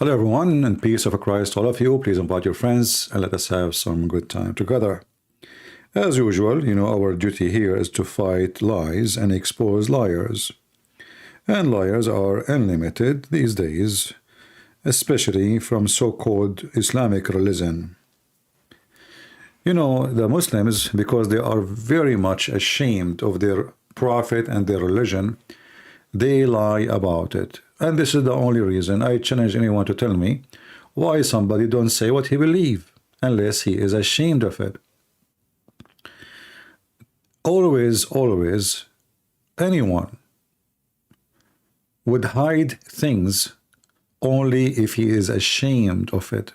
Hello everyone, and peace of Christ all of you. Please invite your friends and let us have some good time together. As usual, our duty here is to fight lies and expose liars. And liars are unlimited these days, especially from so-called Islamic religion. The Muslims, because they are very much ashamed of their prophet and their religion, they lie about it. And this is the only reason I challenge anyone to tell me why somebody don't say what he believe unless he is ashamed of it. Always, anyone would hide things only if he is ashamed of it.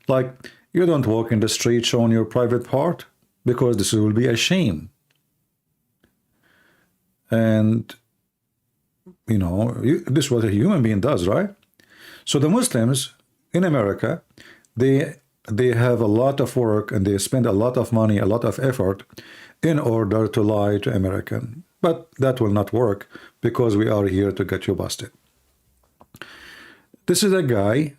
Like, you don't walk in the street showing your private part because this will be a shame. And this is what a human being does, right? So the Muslims in America, they have a lot of work and they spend a lot of money, a lot of effort in order to lie to American. But that will not work because we are here to get you busted. This is a guy,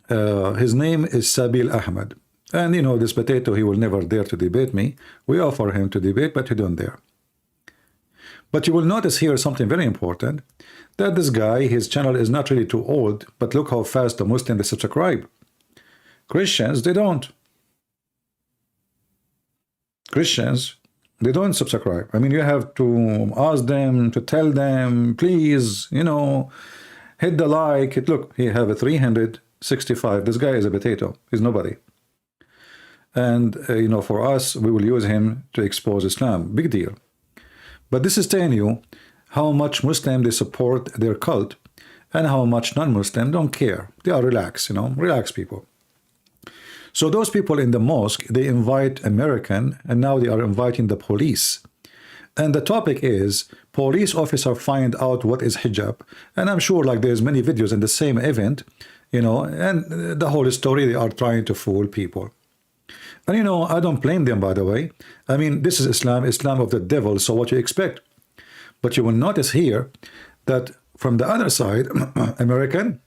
his name is Sabil Ahmed. And this potato, he will never dare to debate me. We offer him to debate, but he don't dare. But you will notice here something very important, that this guy, his channel is not really too old, but look how fast the Muslims they subscribe. Christians, they don't. Christians, they don't subscribe. I mean, you have to ask them, to tell them, please, hit the like. Look, he have a 365. This guy is a potato. He's nobody. And, for us, we will use him to expose Islam. Big deal. But this is telling you how much Muslim they support their cult and how much non-Muslim don't care. They are relaxed, relaxed people. So those people in the mosque, they invite American, and now they are inviting the police. And the topic is, police officer find out what is hijab. And I'm sure like there's many videos in the same event, and the whole story, they are trying to fool people. And I don't blame them, by the way. I mean, this is Islam of the devil, so what you expect? But you will notice here that from the other side, American,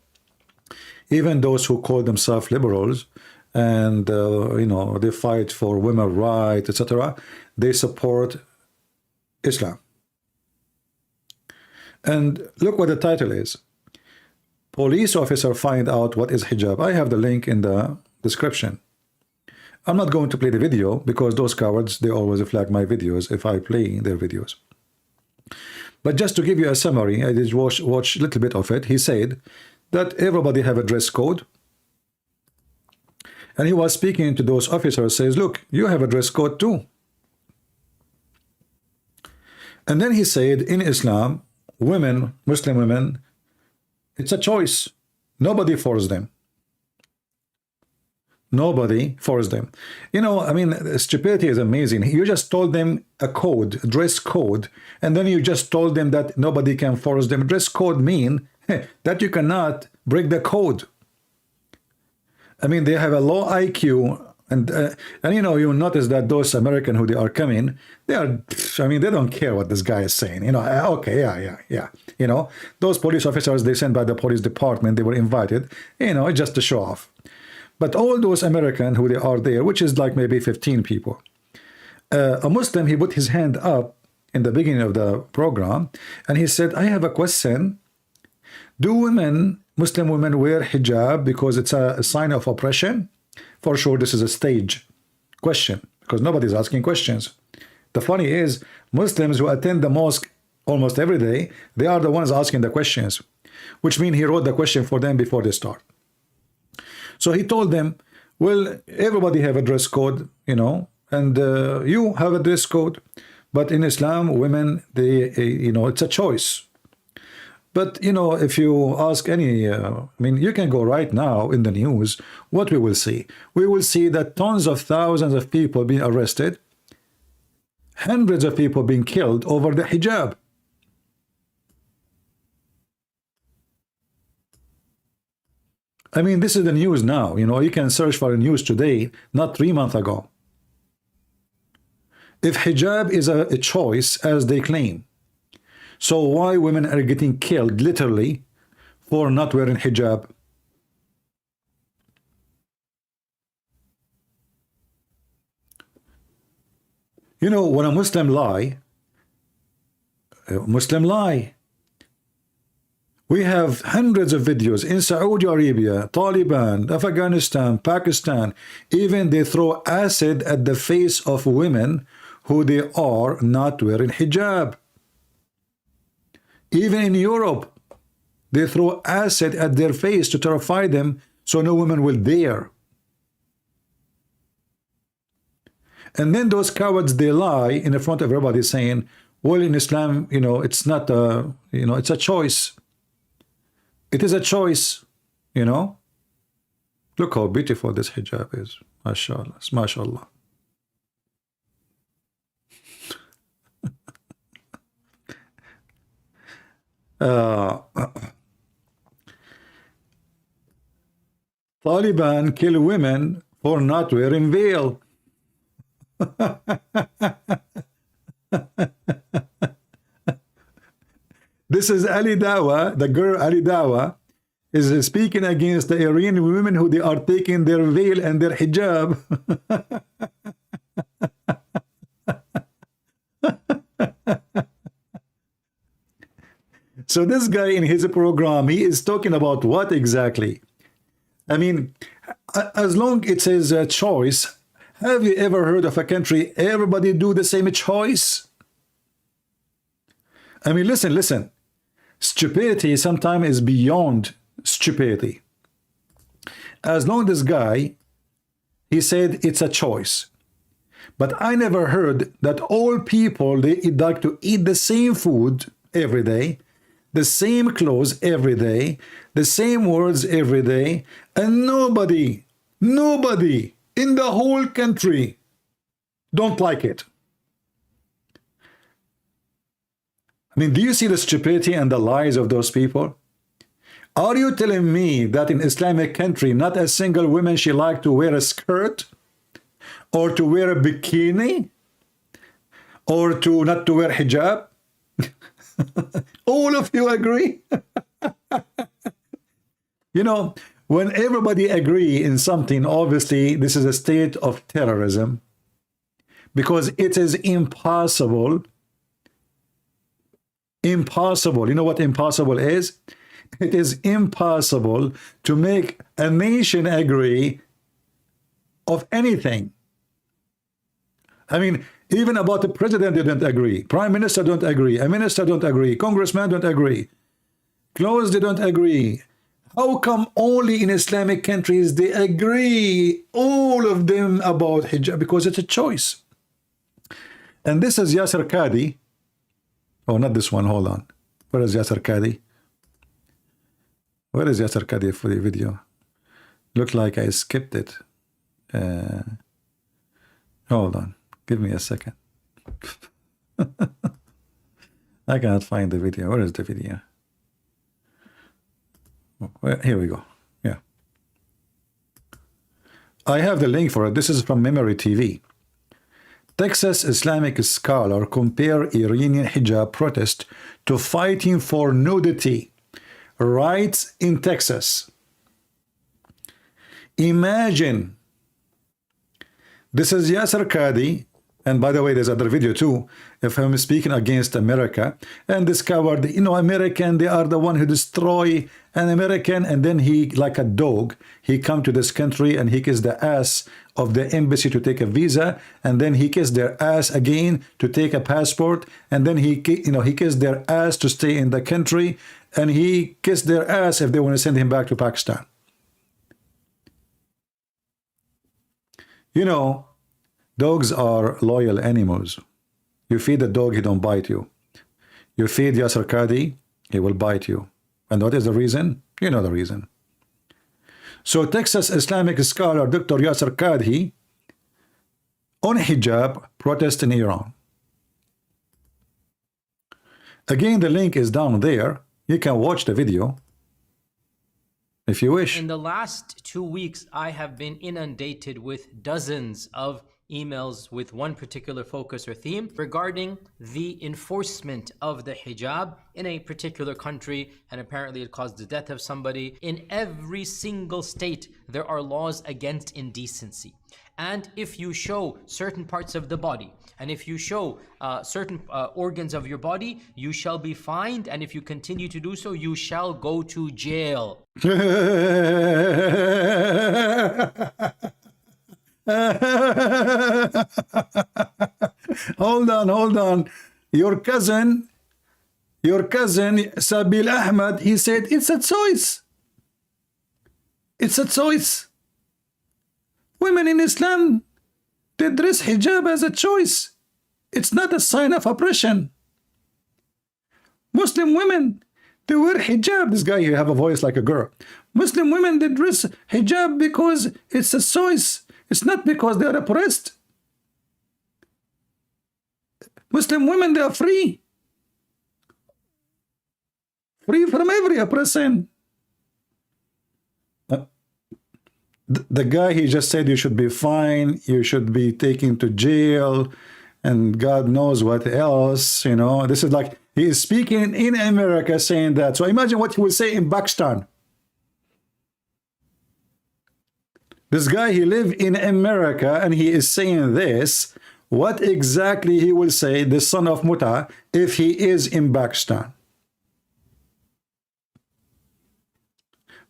even those who call themselves liberals, and, they fight for women's rights, etc., they support Islam. And look what the title is. Police officer find out what is hijab. I have the link in the description. I'm not going to play the video because those cowards, they always flag my videos if I play their videos. But just to give you a summary, I did watch a little bit of it. He said that everybody have a dress code. And he was speaking to those officers, says, look, you have a dress code too. And then he said, in Islam, women, Muslim women, it's a choice. Nobody forced them. Nobody forced them. I mean, stupidity is amazing. You just told them a code, dress code, and then you just told them that nobody can force them. Dress code mean that you cannot break the code. I mean, they have a low IQ, and you notice that those American who they are coming, they don't care what this guy is saying. Okay, yeah. Those police officers they sent by the police department, they were invited, just to show off. But all those American who they are there, which is like maybe 15 people, a Muslim, he put his hand up in the beginning of the program, and he said, I have a question. Do Muslim women wear hijab because it's a sign of oppression? For sure, this is a stage question because nobody's asking questions. The funny is, Muslims who attend the mosque almost every day, they are the ones asking the questions, which means he wrote the question for them before they start. So he told them, well, everybody have a dress code, and you have a dress code. But in Islam, women, it's a choice. But, if you ask any, you can go right now in the news, what we will see? We will see that tons of thousands of people being arrested, hundreds of people being killed over the hijab. I mean, this is the news now. You can search for the news today, not 3 months ago. If hijab is a choice, as they claim, so why women are getting killed, literally, for not wearing hijab? You know, when a Muslim lie, we have hundreds of videos in Saudi Arabia, Taliban, Afghanistan, Pakistan. Even they throw acid at the face of women who they are not wearing hijab. Even in Europe, they throw acid at their face to terrify them so no woman will dare. And then those cowards, they lie in front of everybody saying, well, in Islam, you know, it's not a, you know, it's a choice. It is a choice, you know. Look how beautiful this hijab is. MashaAllah. MashaAllah. Taliban kill women for not wearing veil. This is Ali Dawa, the girl Ali Dawa is speaking against the Iranian women who they are taking their veil and their hijab. So this guy in his program, he is talking about what exactly? I mean, as long it says a choice, have you ever heard of a country everybody do the same choice? I mean, listen. Stupidity sometimes is beyond stupidity. As long as this guy, he said it's a choice. But I never heard that all people, they like to eat the same food every day, the same clothes every day, the same words every day, and nobody in the whole country don't like it. I mean, do you see the stupidity and the lies of those people? Are you telling me that in Islamic country, not a single woman she like to wear a skirt, or to wear a bikini, or to not to wear hijab? All of you agree? You know, when everybody agree in something, obviously this is a state of terrorism, because it is impossible. Impossible. You know what impossible is? It is impossible to make a nation agree of anything. I mean, even about the president, they don't agree. Prime minister don't agree. A minister don't agree. Congressman don't agree. Clothes, they don't agree. How come only in Islamic countries they agree, all of them, about hijab? Because it's a choice. And this is Yasser Qadhi. Oh, not this one. Hold on. Where is Yasser Qadhi? Where is Yasser Qadhi for the video? Looked like I skipped it. Hold on. Give me a second. I cannot find the video. Where is the video? Well, here we go. Yeah. I have the link for it. This is from Memory TV. Texas Islamic scholar compare Iranian hijab protest to fighting for nudity rights in Texas. Imagine. This is Yasser Qadhi. And by the way, there's other video too, of him speaking against America and discovered, you know, American, they are the one who destroy an American, and then he, like a dog, he come to this country and he kissed the ass of the embassy to take a visa, and then he kissed their ass again to take a passport, and then he, you know, he kissed their ass to stay in the country, and he kissed their ass if they want to send him back to Pakistan. You know, dogs are loyal animals. You feed a dog, he don't bite you. You feed Yasser Qadhi, he will bite you. And what is the reason? You know the reason. So Texas Islamic scholar Dr. Yasser Qadhi on hijab protest in Iran. Again, the link is down there. You can watch the video if you wish. In the last 2 weeks, I have been inundated with dozens of emails with one particular focus or theme regarding the enforcement of the hijab in a particular country, and apparently it caused the death of somebody. In every single state, there are laws against indecency. And if you show certain parts of the body, and if you show certain organs of your body, you shall be fined, and if you continue to do so, you shall go to jail. Hold on. Your cousin Sabil Ahmed, he said it's a choice. It's a choice. Women in Islam, they dress hijab as a choice. It's not a sign of oppression. Muslim women, they wear hijab. This guy, you have a voice like a girl. Muslim women, they dress hijab because it's a choice. It's not because they are oppressed. Muslim women, they are free. Free from every oppression. The guy, he just said you should be fined, you should be taken to jail, and God knows what else, you know. This is like, he is speaking in America saying that. So imagine what he will say in Pakistan. This guy, he lives in America and he is saying this. What exactly he will say, the son of Muta, if he is in Pakistan?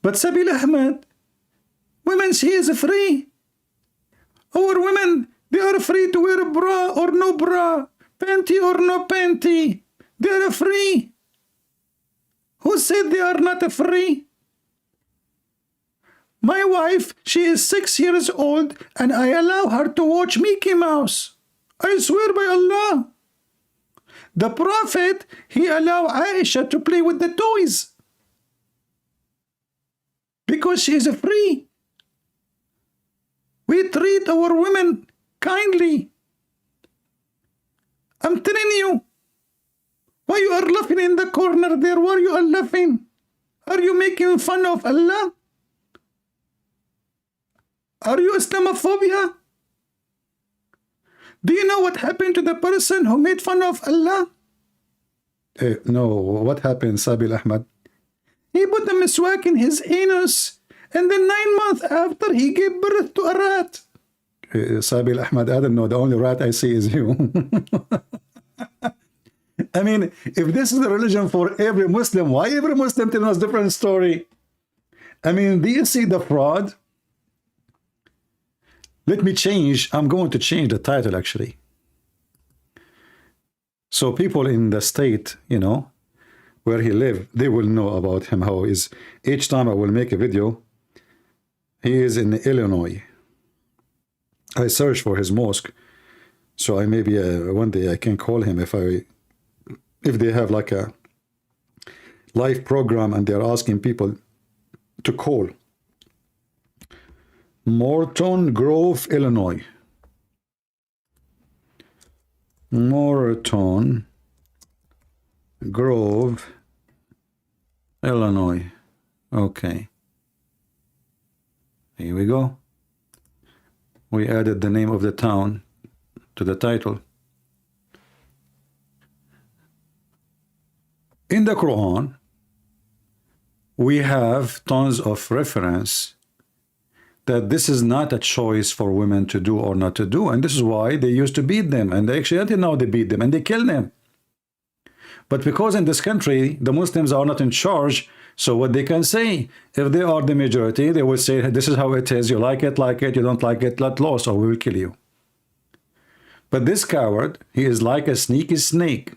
But Sabil Ahmed, women, she is free. Our women, they are free to wear a bra or no bra, panty or no panty. They are free. Who said they are not free? My wife, she is 6 years old and I allow her to watch Mickey Mouse. I swear by Allah. The Prophet, he allowed Aisha to play with the toys. Because she is free. We treat our women kindly. I'm telling you. Why you are laughing in the corner there? Why you are laughing? Are you making fun of Allah? Are you Islamophobia? Do you know what happened to the person who made fun of Allah? No, what happened, Sabil Ahmed? He put a miswak in his anus, and then 9 months after, he gave birth to a rat. Sabil Ahmed, I don't know, the only rat I see is you. I mean, if this is the religion for every Muslim, why every Muslim telling us a different story? I mean, do you see the fraud? Let me change. I'm going to change the title, actually. So people in the state, you know, where he lives, they will know about him, how he is. Each time I will make a video, he is in Illinois. I search for his mosque, so I maybe one day I can call him if they have like a live program and they're asking people to call. Morton Grove, Illinois. Morton Grove, Illinois. Okay. Here we go. We added the name of the town to the title. In the Quran, we have tons of reference that this is not a choice for women to do or not to do, and this is why they used to beat them, and actually until now they beat them and they kill them. But because in this country the Muslims are not in charge, so what they can say, if they are the majority, they will say, this is how it is, you like it, you don't like it, let loss or we will kill you. But this coward, he is like a sneaky snake,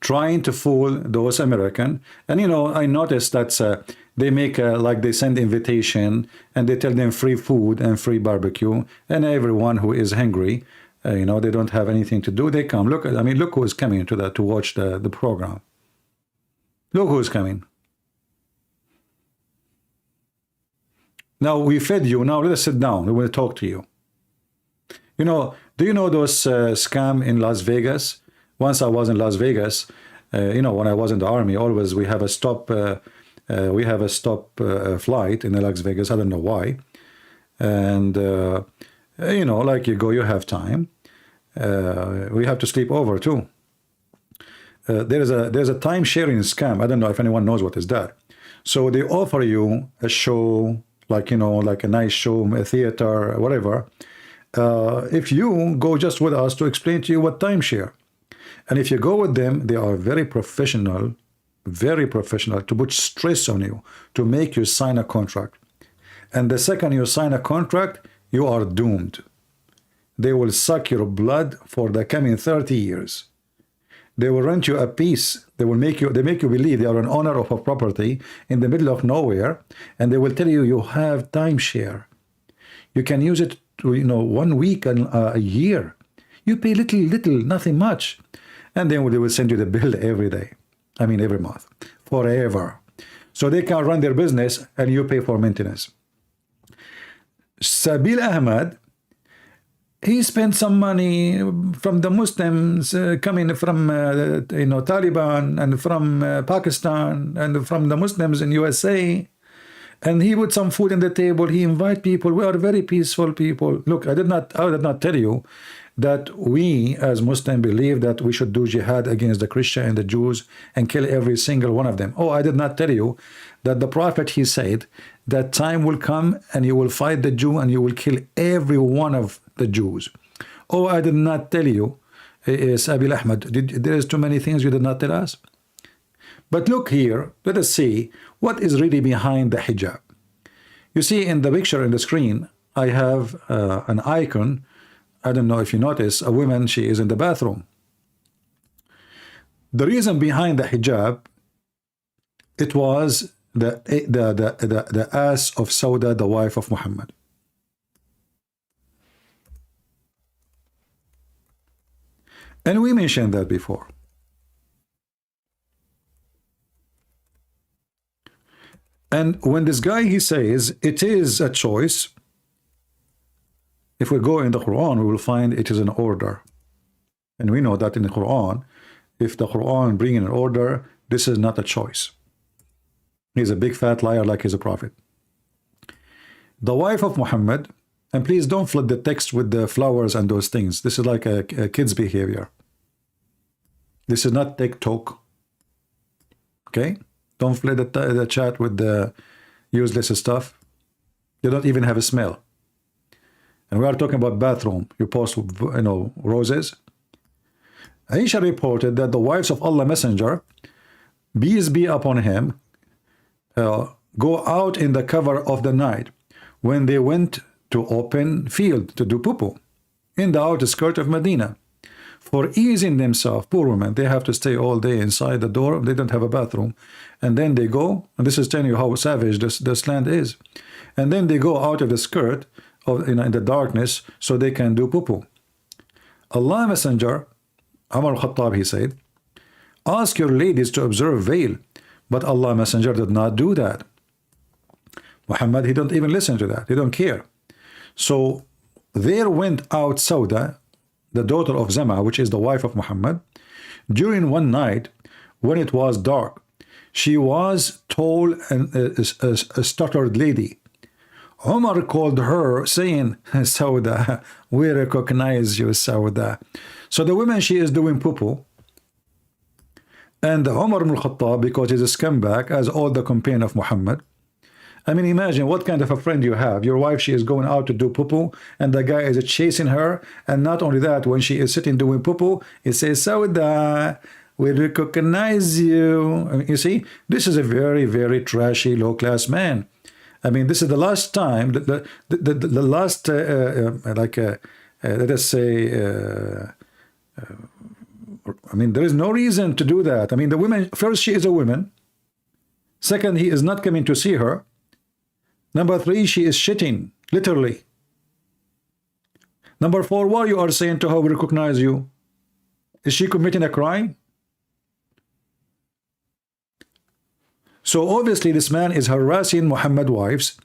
trying to fool those American. And you know, I noticed that they make like they send invitation and they tell them free food and free barbecue, and everyone who is hungry, you know, they don't have anything to do, they come. Look, I mean, look who is coming to that to watch the program. Look who is coming. Now we fed you. Now let us sit down. We will talk to you. You know, do you know those scam in Las Vegas? Once I was in Las Vegas, you know, when I was in the army, always we have a stop. We have a stop flight in Las Vegas. I don't know why. And You know, like you go, you have time. We have to sleep over too. There's a time sharing scam. I don't know if anyone knows what is that. So they offer you a show, like, you know, like a nice show, a theater, whatever. If you go just with us to explain to you what timeshare. And if you go with them, they are very professional to put stress on you, to make you sign a contract. And the second you sign a contract, you are doomed. They will suck your blood for the coming 30 years. They will rent you a piece. They make you believe they are an owner of a property in the middle of nowhere, and they will tell you you have timeshare. You can use it to, you know, 1 week and a year. You pay little, nothing much, and then they will send you the bill every day. I mean every month, forever. So they can run their business, and you pay for maintenance. Sabil Ahmed, he spent some money from the Muslims coming from you know, Taliban and from Pakistan and from the Muslims in USA, and he put some food on the table. He invite people. We are very peaceful people. Look, I did not tell you that we as Muslims believe that we should do jihad against the Christian and the Jews and kill every single one of them. Oh, I did not tell you that the Prophet, he said that time will come and you will fight the Jew and you will kill every one of the Jews. Oh, I did not tell you, Sabil Ahmed. There is too many things you did not tell us. But look here, let us see what is really behind the hijab. You see in the picture in the screen, I have an icon. I don't know if you notice, a woman, she is in the bathroom. The reason behind the hijab, it was the ass of Sauda, the wife of Muhammad. And we mentioned that before. And when this guy, he says it is a choice, if we go in the Quran, we will find it is an order. And we know that in the Quran, if the Quran bring in an order, this is not a choice. He's a big fat liar like he's a prophet. The wife of Muhammad, and please don't flood the text with the flowers and those things. This is like a kid's behavior. This is not TikTok. Okay? Don't flood the chat with the useless stuff. You don't even have a smell. And we are talking about bathroom. You post, you know, roses. Aisha reported that the wives of Allah Messenger, peace be upon him, go out in the cover of the night when they went to open field to do poo-poo in the outskirts of Medina. For easing themselves, poor women, they have to stay all day inside the door. They don't have a bathroom. And then they go, and this is telling you how savage this land is. And then they go out of the skirt of, in the darkness so they can do poo-poo. Allah Messenger, Umar al-Khattab, he said, ask your ladies to observe veil. But Allah Messenger did not do that. Muhammad, he don't even listen to that. He don't care. So there went out Sauda, the daughter of Zama, which is the wife of Muhammad, during one night when it was dark. She was tall and a stuttered lady. Umar called her saying, Sauda, we recognize you, Sauda. So the woman, she is doing poo-poo. And Umar ibn al-Khattab, because he's a scumbag, as all the companion of Muhammad. I mean, imagine what kind of a friend you have. Your wife, she is going out to do poo-poo, and the guy is chasing her. And not only that, when she is sitting doing poo-poo, he says, Sauda, we recognize you. I mean, you see, this is a very, very trashy, low-class man. I mean, this is the last time, the last, let us say, I mean, there is no reason to do that. I mean, the woman, first, she is a woman. Second, he is not coming to see her. Number 3, she is shitting, literally. Number 4, what you are saying to her, we recognize you? Is she committing a crime? So obviously this man is harassing Muhammad wives,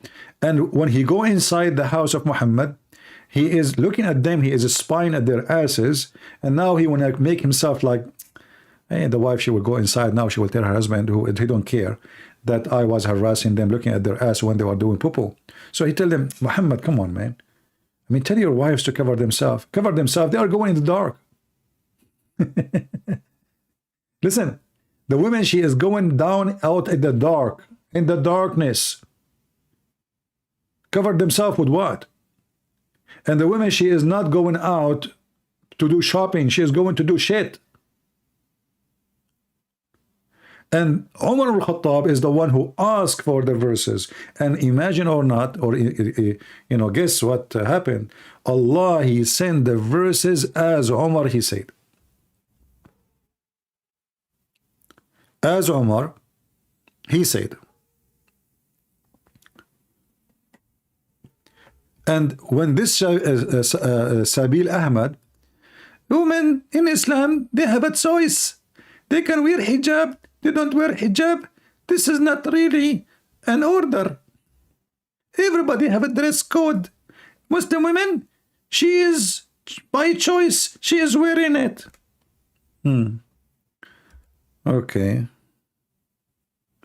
and when he go inside the house of Muhammad, he is looking at them, he is spying at their asses, and now he want to make himself like, hey, the wife, she will go inside, now she will tell her husband, who he don't care, that I was harassing them, looking at their ass when they were doing poo-poo. So he tell them, Muhammad, come on, man. I mean, tell your wives to cover themselves. Cover themselves. They are going in the dark. Listen, the woman, she is going down out in the dark, in the darkness. Cover themselves with what? And the woman, she is not going out to do shopping. She is going to do shit. And Umar al-Khattab is the one who asked for the verses. And imagine or not, or guess what happened? Allah, he sent the verses as Umar, he said. As Umar, he said. And when this Sabil Ahmad, women in Islam, they have a choice. They can wear hijab, they don't wear hijab. This is not really an order. Everybody have a dress code. Muslim women, she is, by choice, she is wearing it. Okay.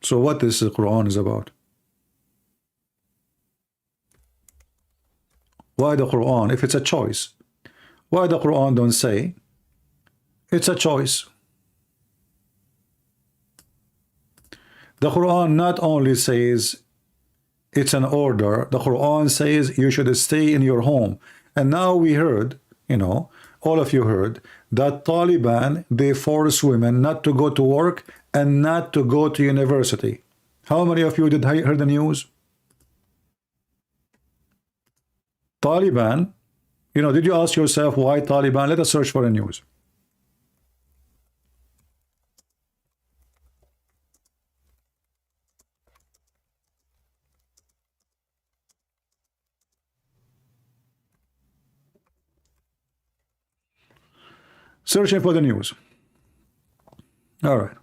So what this Quran is about? Why the Quran, if it's a choice, why the Quran don't say it's a choice? The Quran not only says it's an order, the Quran says you should stay in your home. And now we heard, all of you heard, that Taliban, they force women not to go to work and not to go to university. How many of you did hear the news? Taliban, did you ask yourself why Taliban? Let us search for the news. Searching for the news. All right.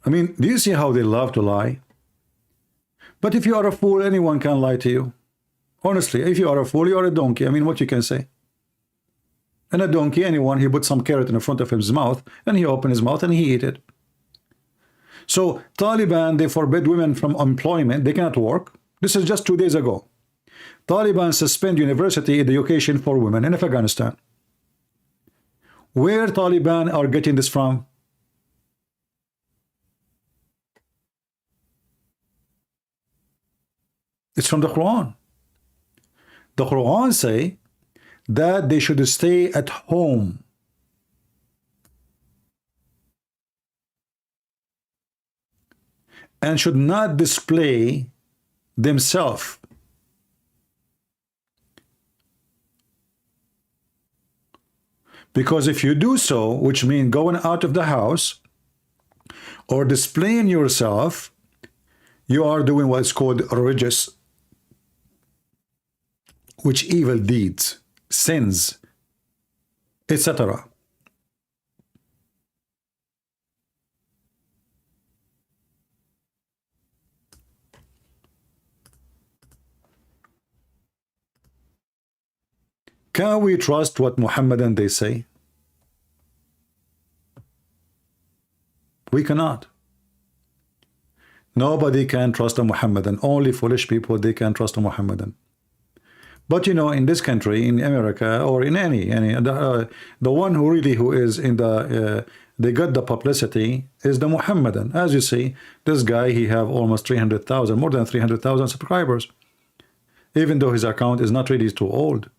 I mean, do you see how they love to lie? But if you are a fool, anyone can lie to you. Honestly, if you are a fool, you are a donkey. I mean, what you can say? And a donkey, anyone, he put some carrot in the front of his mouth, and he opened his mouth and he ate it. So Taliban, they forbid women from employment. They cannot work. This is just 2 days ago. Taliban suspend university education for women in Afghanistan. Where Taliban are getting this from? It's from the Quran. The Quran say that they should stay at home. And should not display themselves. Because if you do so, which means going out of the house or displaying yourself, you are doing what's called religious, which evil deeds, sins, etc. Can we trust what Muhammadan they say? We cannot. Nobody can trust a Muhammadan. Only foolish people, they can trust a Muhammadan. But in this country, in America, or in any the one who is in the they got the publicity is the Muhammadan. As you see, this guy, he have almost 300,000, more than 300,000 subscribers, even though his account is not really too old.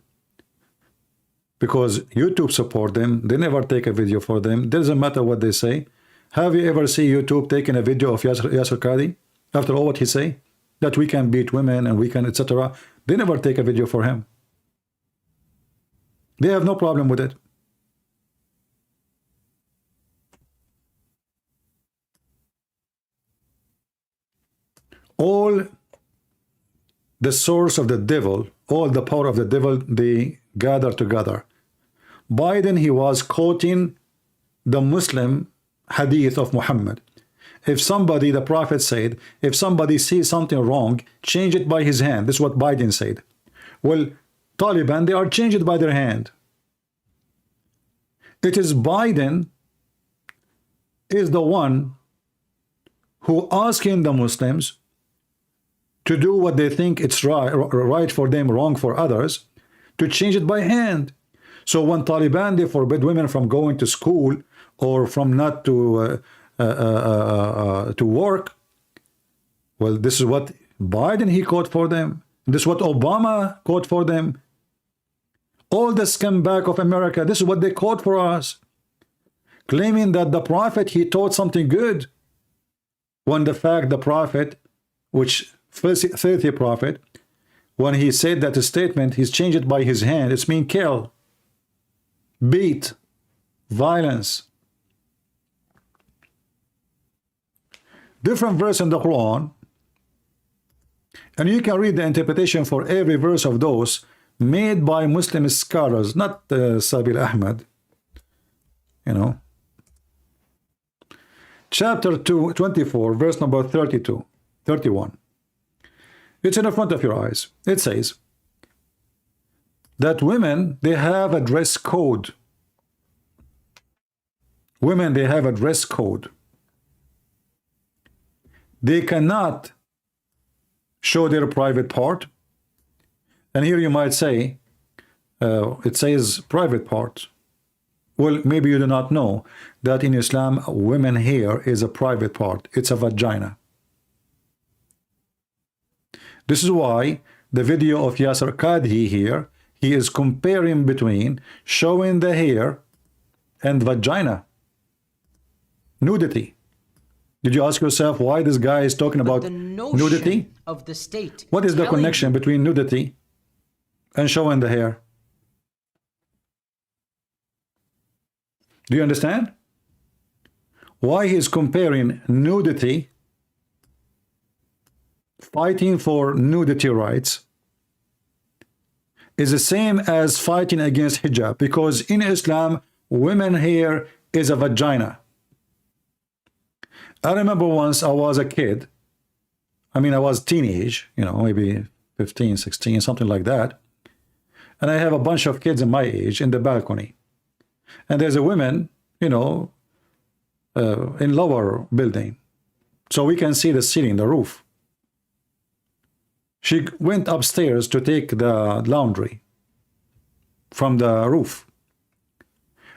Because YouTube support them, they never take a video for them. Doesn't matter what they say. Have you ever seen YouTube taking a video of Yasser Qadhi? After all what he say, that we can beat women and we can etc. They never take a video for him. They have no problem with it. All the source of the devil, all the power of the devil, they gather together. Biden, he was quoting the Muslim hadith of Muhammad. If somebody, the Prophet said, if somebody sees something wrong, change it by his hand. This is what Biden said. Well, Taliban, they are changed it by their hand. It is Biden is the one who asking the Muslims to do what they think it's right for them, wrong for others, to change it by hand. So when Taliban, they forbid women from going to school or from not to work, well, this is what Biden, he called for them. This is what Obama called for them. All the scumbag of America, this is what they called for us, claiming that the prophet, he taught something good, when the fact the prophet, which filthy prophet, when he said that statement, he's changed it by his hand. It's mean kill, beat, violence. Different verse in the Quran, and you can read the interpretation for every verse of those made by Muslim scholars, not Sabil Ahmed, you know. Chapter 24, verse number 31. It's in the front of your eyes. It says that women, they have a dress code. Women, they have a dress code. They cannot show their private part. And here you might say, it says private part. Well, maybe you do not know that in Islam, women hair is a private part. It's a vagina. This is why the video of Yasser Qadhi here, he is comparing between showing the hair and vagina. Nudity. Did you ask yourself why this guy is talking about the notion nudity? Of the state. What is the connection between nudity and showing the hair? Do you understand? Why he is comparing nudity, fighting for nudity rights, is the same as fighting against hijab, because in Islam, women hair is a vagina. I remember once I was a kid, I mean I was teenage, you know, maybe 15, 16, something like that, and I have a bunch of kids in my age in the balcony, and there's a woman, you know, in lower building, so we can see the ceiling, the roof. She went upstairs to take the laundry from the roof,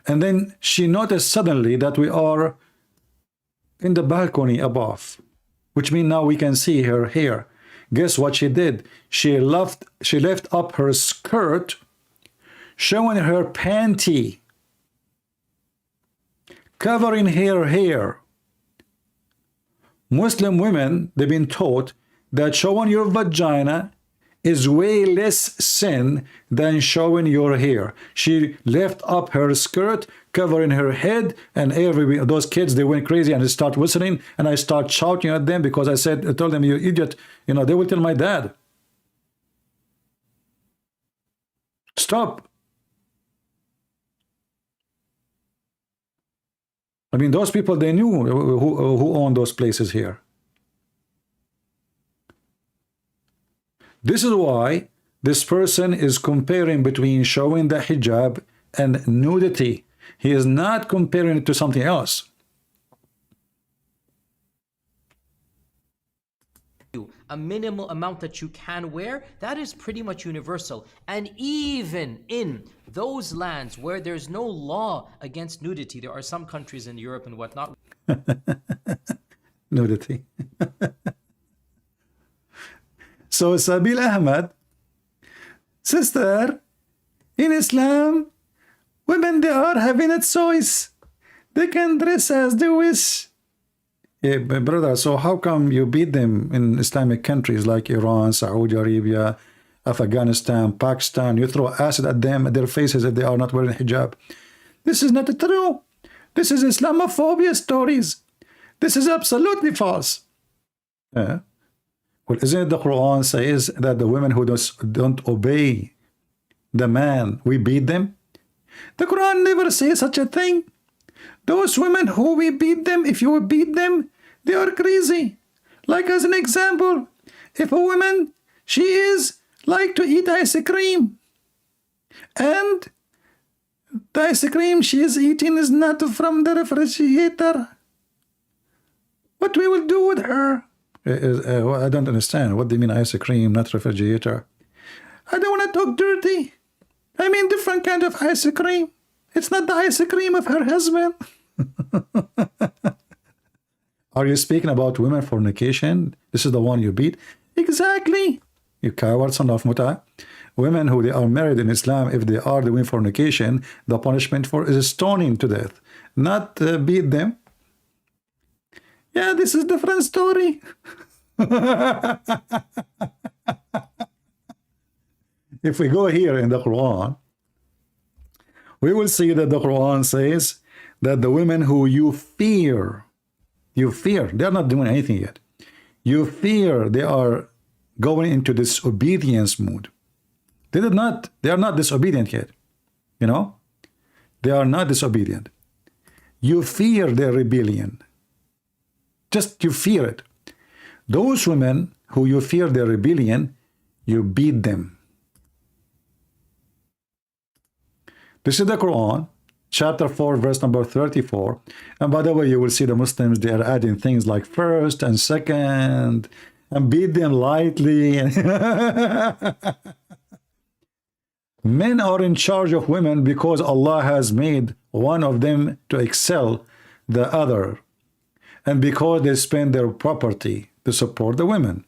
and then she noticed suddenly that we are in the balcony above, which means now we can see her hair. Guess what she did? She left up her skirt, showing her panty, covering her hair. Muslim women, they've been taught that showing your vagina is way less sin than showing your hair. She left up her skirt, covering her head, and those kids, they went crazy and they start whistling, and I start shouting at them because I told them, you idiot, you know, they will tell my dad. Stop. I mean, those people, they knew who owned those places here. This is why this person is comparing between showing the hijab and nudity. He is not comparing it to something else. A minimal amount that you can wear, that is pretty much universal. And even in those lands where there's no law against nudity, there are some countries in Europe and whatnot. Nudity. So Sabil Ahmed, sister, in Islam, women, they are having a choice. They can dress as they wish. Yeah, brother, so how come you beat them in Islamic countries like Iran, Saudi Arabia, Afghanistan, Pakistan? You throw acid at them, at their faces, if they are not wearing hijab. This is not true. This is Islamophobia stories. This is absolutely false. Yeah. Well, isn't it the Quran says that the women who don't obey the man, we beat them? The Quran never says such a thing. Those women who we beat them, if you beat them, they are crazy. Like as an example, if a woman, she is like to eat ice cream, and the ice cream she is eating is not from the refrigerator, What we will do with her? I don't understand. What do you mean ice cream, not refrigerator? I don't want to talk dirty. I mean different kind of ice cream. It's not the ice cream of her husband. Are you speaking about women fornication? This is the one you beat? Exactly. You coward son of muta. Women who they are married in Islam, if they are doing fornication, the punishment for is stoning to death, not beat them. Yeah, this is different story. If we go here in the Quran, we will see that the Quran says that the women who you fear, they're not doing anything yet. You fear they are going into disobedience mood. They are not disobedient yet. You know? They are not disobedient. You fear their rebellion. Just you fear it. Those women who you fear their rebellion, you beat them. This is the Quran, chapter 4, verse number 34. And by the way, you will see the Muslims, they are adding things like first and second, and beat them lightly. Men are in charge of women because Allah has made one of them to excel the other, and because they spend their property to support the women.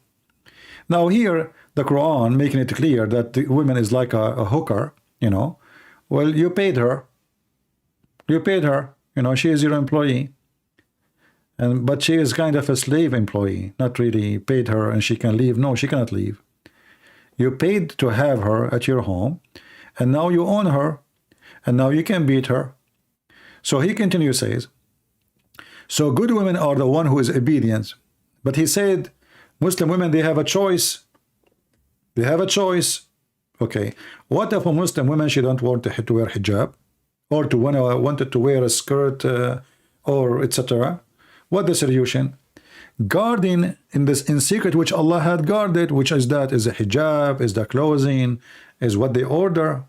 Now here, the Quran making it clear that the woman is like a hooker, you know. Well, you paid her. You paid her. You know, she is your employee. But she is kind of a slave employee. Not really paid her and she can leave. No, she cannot leave. You paid to have her at your home, and now you own her, and now you can beat her. So he continues, says, so good women are the one who is obedient. But he said, Muslim women, they have a choice. They have a choice. Okay, what if a Muslim woman, she don't want to wear hijab, or to wanted to wear a skirt, or etc.? What the solution? Guarding in secret, which Allah had guarded, which is that is the hijab, is the clothing, is what they order.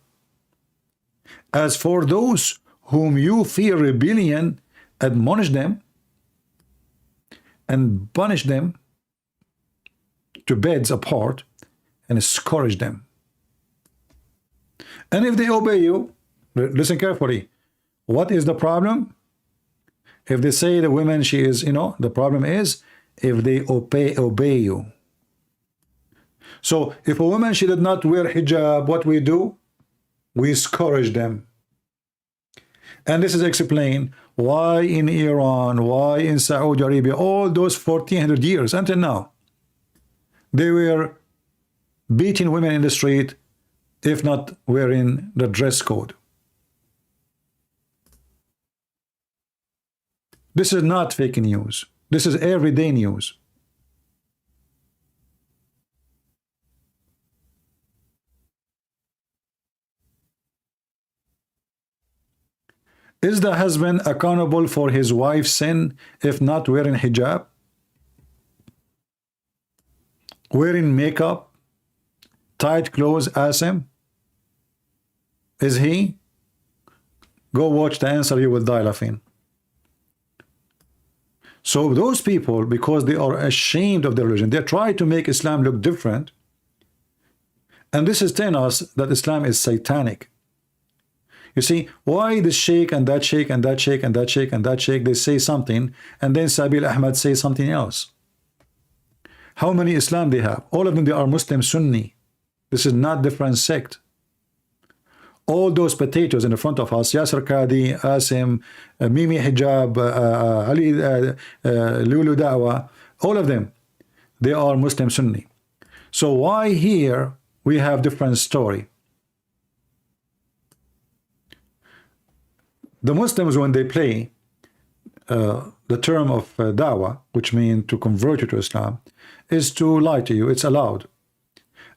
As for those whom you fear rebellion, admonish them and punish them to beds apart and scourge them. And if they obey you, listen carefully, what is the problem? If they say the woman, she is, you know, the problem is if they obey you. So if a woman, she did not wear hijab, what we do? We scourge them. And this is explained why in Iran, why in Saudi Arabia, all those 1400 years until now, they were beating women in the street if not wearing the dress code. This is not fake news. This is everyday news. Is the husband accountable for his wife's sin if not wearing hijab? Wearing makeup? Tight clothes, Asim? Is he? Go watch the answer, you will die laughing. So those people, because they are ashamed of their religion, they try to make Islam look different. And this is telling us that Islam is satanic. You see, why this sheikh and that sheikh and that sheikh and that sheikh and that sheikh, they say something, and then Sabil Ahmed say something else. How many Islam they have? All of them, they are Muslim Sunni. This is not different sect. All those potatoes in the front of us, Yasser Qadi, Asim, Mimi Hijab, Ali, Lulu Da'wa, all of them, they are Muslim Sunni. So why here we have different story? The Muslims, when they play the term of da'wah, which means to convert you to Islam, is to lie to you. It's allowed.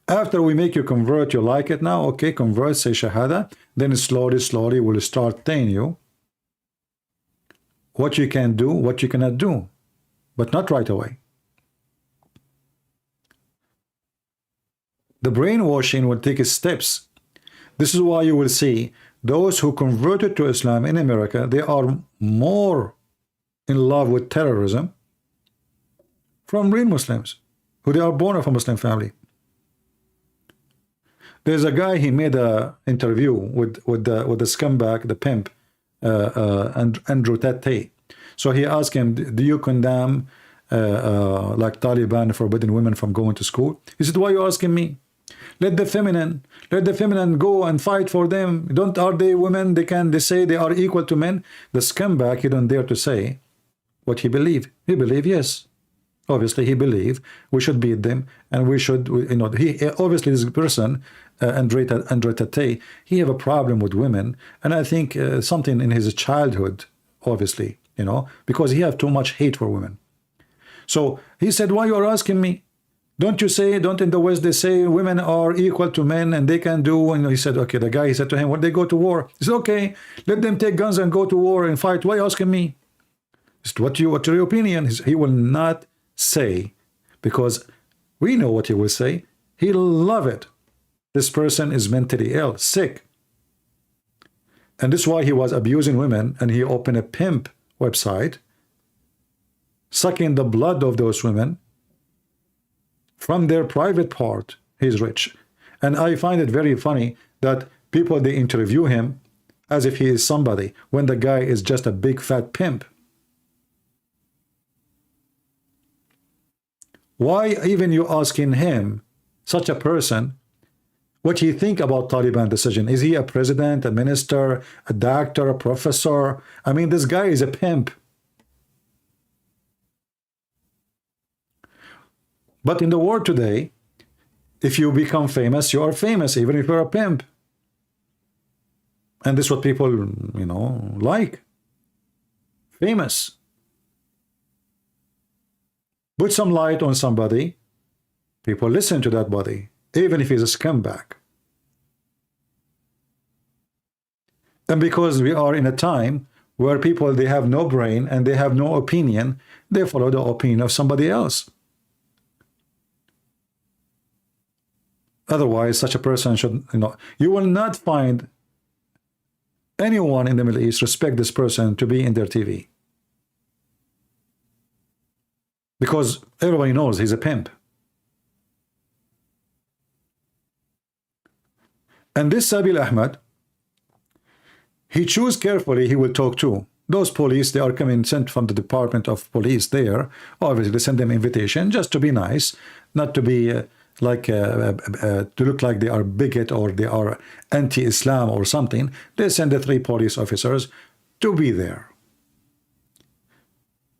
After we make you convert, you like it now, okay, convert, say Shahada, then slowly we'll start telling you what you can do, what you cannot do, but not right away. The brainwashing will take its steps. This is why you will see those who converted to Islam in America, they are more in love with terrorism from real Muslims who they are born of a Muslim family. There's a guy, he made a interview with the scumbag, the pimp, Andrew Tate. So he asked him, do you condemn like Taliban forbidding women from going to school? He said, why are you asking me? Let the feminine go and fight for them. Don't, are they women? They say they are equal to men. The scumbag, he don't dare to say what he believe. He believe, yes, obviously he believe we should beat them, and we should, you know, he obviously this person, Andrew Tate, he have a problem with women, and I think something in his childhood, obviously, you know, because he have too much hate for women. So he said, why you are asking me? Don't you say, don't in the West they say women are equal to men and they can do, and he said, okay, the guy, he said to him, when they go to war, he said, okay, let them take guns and go to war and fight. Why are you asking me? He said, what's your opinion? He will not say, because we know what he will say. He'll love it. This person is mentally ill, sick. And this is why he was abusing women, and he opened a pimp website, sucking the blood of those women from their private part. He's rich. And I find it very funny that people, they interview him as if he is somebody, when the guy is just a big fat pimp. Why even you asking him, such a person, what he think about Taliban decision? Is he a president, a minister, a doctor, a professor? I mean, this guy is a pimp. But in the world today, if you become famous, you are famous, even if you're a pimp. And this is what people, you know, like. Famous. Put some light on somebody, people listen to that body, even if he's a scumbag. And because we are in a time where people, they have no brain and they have no opinion, they follow the opinion of somebody else. Otherwise, such a person should, you know, you will not find anyone in the Middle East respect this person to be in their TV. Because everybody knows he's a pimp. And this Sabil Ahmed, he choose carefully he will talk to. Those police, they are coming, sent from the Department of Police there. Obviously, they send them invitation just to be nice, not to be to look like they are bigot or they are anti-Islam or something. They send the 3 police officers to be there.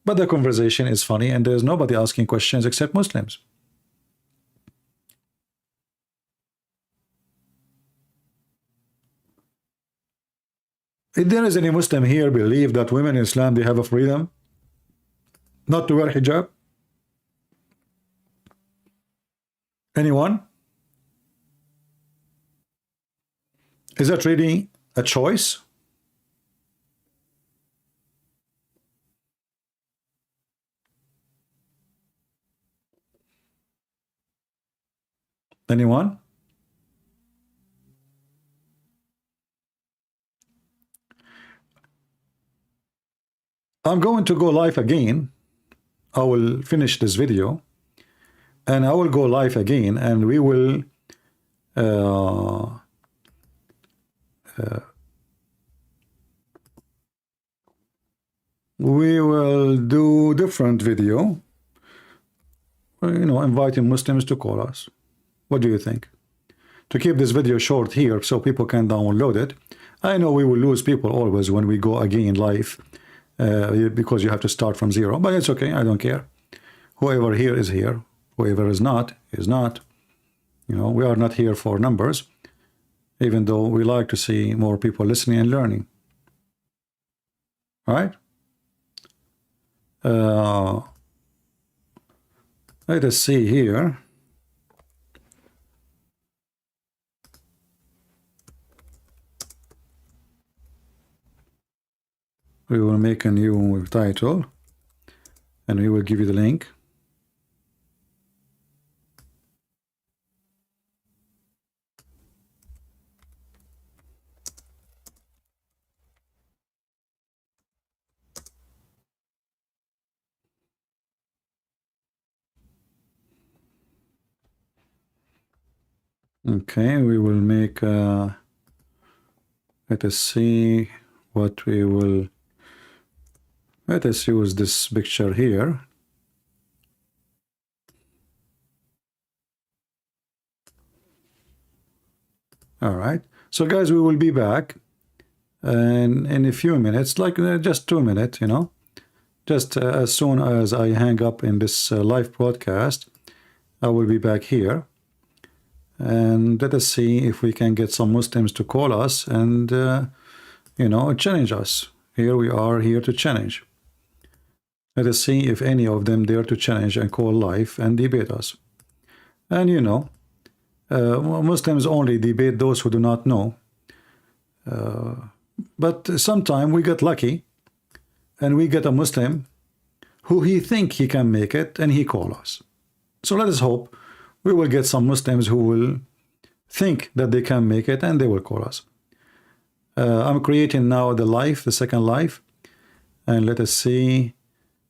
But the conversation is funny and there's nobody asking questions except Muslims. If there is any Muslim here believe that women in Islam, they have a freedom not to wear hijab? Anyone? Is that really a choice? Anyone? I'm going to go live again. I will finish this video and I will go live again, and we will do different video, you know, inviting Muslims to call us. What do you think? To keep this video short here so people can download it. I know we will lose people always when we go again live, because you have to start from zero, but it's okay, I don't care. Whoever here is here, whoever is not, is not. You know, we are not here for numbers, even though we like to see more people listening and learning. All right? Let us see here. We will make a new title and we will give you the link. Okay, we will make let us see what we will. Let us use this picture here. All right, so guys, we will be back in a few minutes, like just 2 minutes, you know, just as soon as I hang up in this live broadcast, I will be back here, and let us see if we can get some Muslims to call us and you know, challenge us. Here we are, here to challenge. Let us see if any of them dare to challenge and call live and debate us. And you know, Muslims only debate those who do not know. But sometime we get lucky and we get a Muslim who he think he can make it and he call us. So let us hope we will get some Muslims who will think that they can make it and they will call us. I'm creating now the live, the second live, and let us see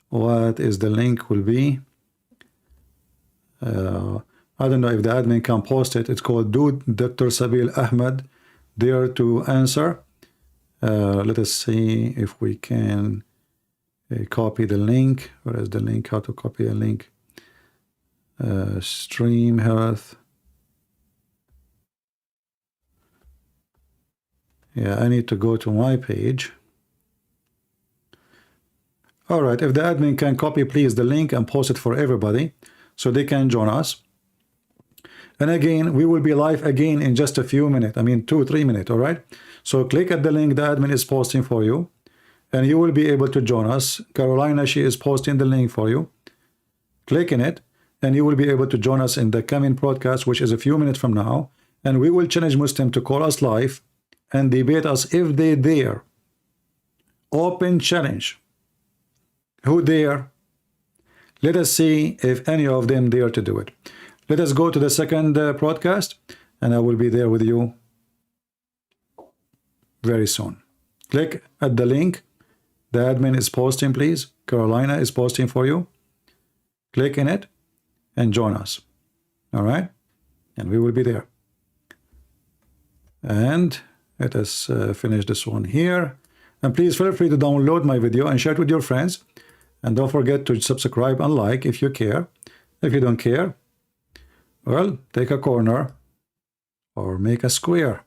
what is the link will be. I don't know if the admin can post it. It's called Do Dr. Sabil Ahmed Dare to Answer. Let us see if we can copy the link. Where is the link? How to copy a link? Stream Health. Yeah, I need to go to my page. All right, if the admin can copy, please, the link and post it for everybody so they can join us. And again, we will be live again in just a few minutes. I mean, 2-3 minutes, all right? So click at the link the admin is posting for you, and you will be able to join us. Carolina, she is posting the link for you. Click in it, and you will be able to join us in the coming broadcast, which is a few minutes from now. And we will challenge Muslim to call us live and debate us if they dare. Open challenge. Who dare? Let us see if any of them dare to do it. Let us go to the second broadcast, and I will be there with you very soon. Click at the link the admin is posting, please. Carolina is posting for you. Click in it and join us. All right? And we will be there. And let us finish this one here. And please feel free to download my video and share it with your friends. And don't forget to subscribe and like if you care. If you don't care, well, take a corner or make a square.